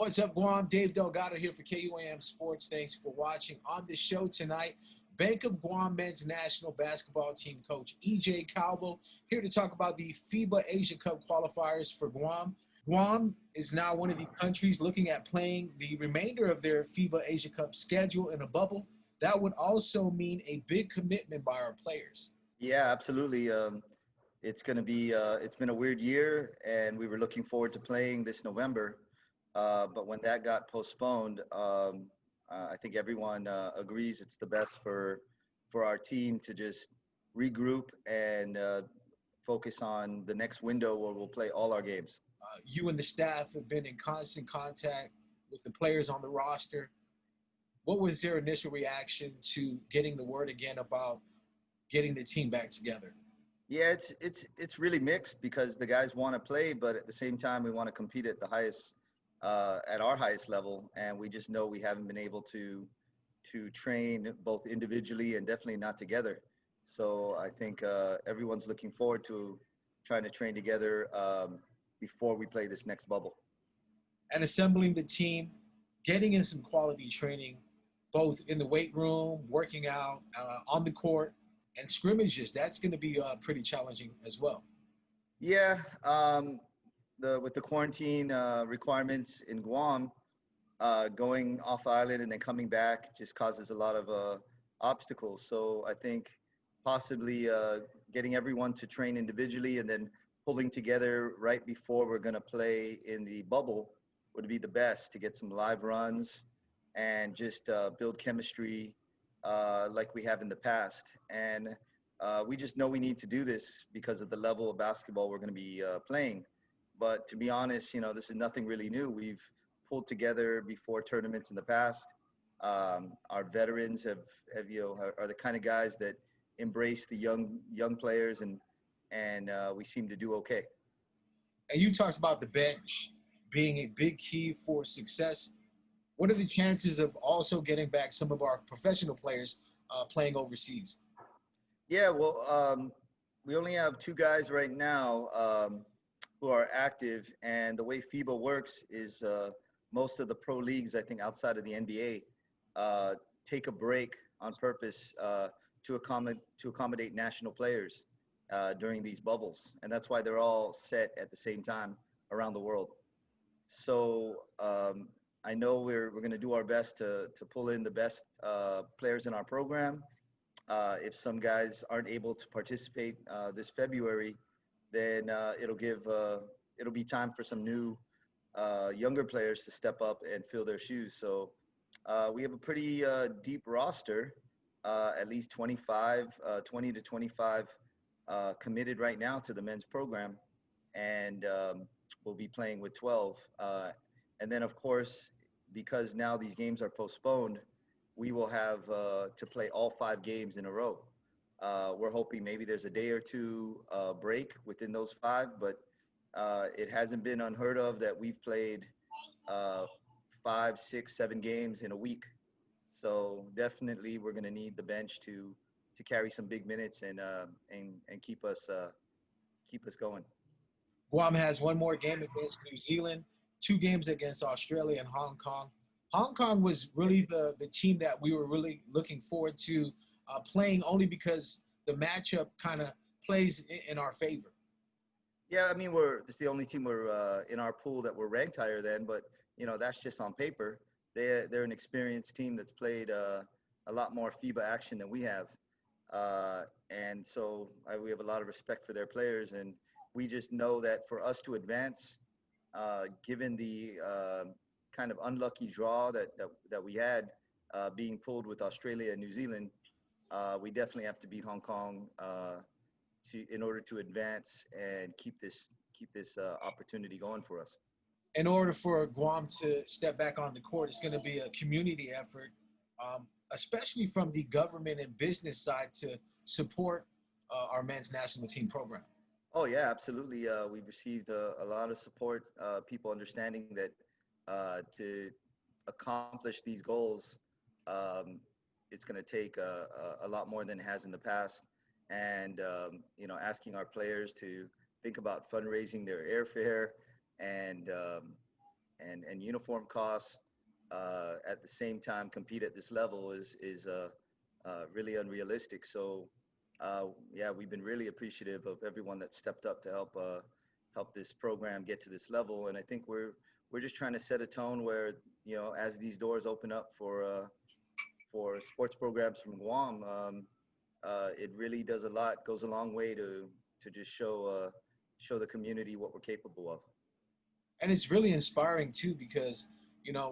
What's up, Guam? Dave Delgado here for KUAM Sports. Thanks for watching. On the show tonight, Bank of Guam men's national basketball team coach EJ Calvo here to talk about the FIBA Asia Cup qualifiers for Guam. Guam is now one of the countries looking at playing the remainder of their FIBA Asia Cup schedule in a bubble. That would also mean a big commitment by our players. Yeah, absolutely. It's going to be, it's been a weird year, and we were looking forward to playing this November. But when that got postponed, I think everyone agrees it's the best for our team to just regroup and focus on the next window where we'll play all our games. You and the staff have been in constant contact with the players on the roster. What was their initial reaction to getting the word again about getting the team back together? Yeah, it's really mixed because the guys want to play, but at the same time we want to compete at the highest at our highest level, and we just know we haven't been able to train both individually and definitely not together. So I think everyone's looking forward to trying to train together before we play this next bubble. And assembling the team, getting in some quality training, both in the weight room, working out, on the court, and scrimmages. That's going to be pretty challenging as well. Yeah, with the quarantine requirements in Guam, going off island and then coming back just causes a lot of obstacles. So I think possibly getting everyone to train individually and then pulling together right before we're going to play in the bubble would be the best to get some live runs and just build chemistry like we have in the past. And we just know we need to do this because of the level of basketball we're going to be playing. But to be honest, this is nothing really new. We've pulled together before tournaments in the past. Our veterans are the kind of guys that embrace the young players, and we seem to do okay. And you talked about the bench being a big key for success. What are the chances of also getting back some of our professional players playing overseas? Yeah, well, we only have two guys right now who are active, and the way FIBA works is most of the pro leagues, I think, outside of the NBA, take a break on purpose to accommodate national players during these bubbles, and that's why they're all set at the same time around the world. So I know we're going to do our best to pull in the best players in our program. If some guys aren't able to participate this February, then it'll be time for some new younger players to step up and fill their shoes. So we have a pretty deep roster, at least 20 to 25 committed right now to the men's program, and we'll be playing with 12. And then, of course, because now these games are postponed, we will have to play all 5 games in a row. We're hoping maybe there's a day or two break within those 5, but it hasn't been unheard of that we've played 5, 6, 7 games in a week. So definitely we're going to need the bench to carry some big minutes and keep us going. Guam has one more game against New Zealand, 2 games against Australia and Hong Kong. Hong Kong was really the team that we were really looking forward to playing, only because the matchup kind of plays in our favor. Yeah, I mean, it's the only team we're in our pool that we're ranked higher than, but that's just on paper. They're an experienced team that's played a lot more FIBA action than we have, and so we have a lot of respect for their players, and we just know that for us to advance, given the kind of unlucky draw that we had being pulled with Australia and New Zealand, we definitely have to beat Hong Kong in order to advance and keep this opportunity going for us. In order for Guam to step back on the court, it's going to be a community effort, especially from the government and business side, to support our men's national team program. Oh yeah, absolutely. We've received a lot of support, people understanding that to accomplish these goals, it's going to take a lot more than it has in the past. And, asking our players to think about fundraising their airfare and and uniform costs at the same time compete at this level is really unrealistic. So yeah, we've been really appreciative of everyone that stepped up to help this program get to this level. And I think we're just trying to set a tone where, you know, as these doors open up for sports programs from Guam, it really does a lot, goes a long way to just show the community what we're capable of. And it's really inspiring too because,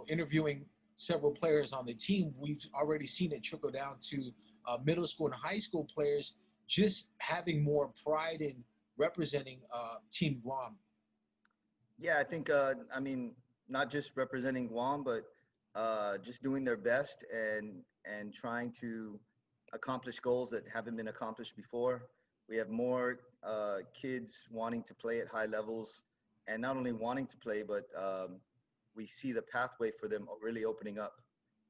interviewing several players on the team, we've already seen it trickle down to middle school and high school players just having more pride in representing Team Guam. Yeah, I think I mean, not just representing Guam, but just doing their best and trying to accomplish goals that haven't been accomplished before. We have more kids wanting to play at high levels, and not only wanting to play, but we see the pathway for them really opening up.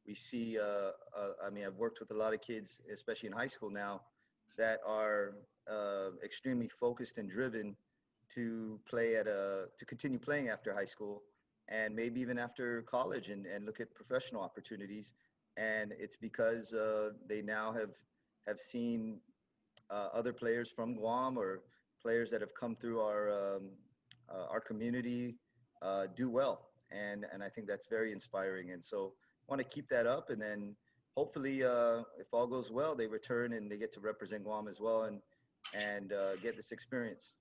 We see, I mean, I've worked with a lot of kids, especially in high school now, that are extremely focused and driven to play to continue playing after high school and maybe even after college and look at professional opportunities. And it's because they now have seen other players from Guam or players that have come through our community do well. And I think that's very inspiring. And so I want to keep that up, and then hopefully, if all goes well, they return and they get to represent Guam as well and get this experience.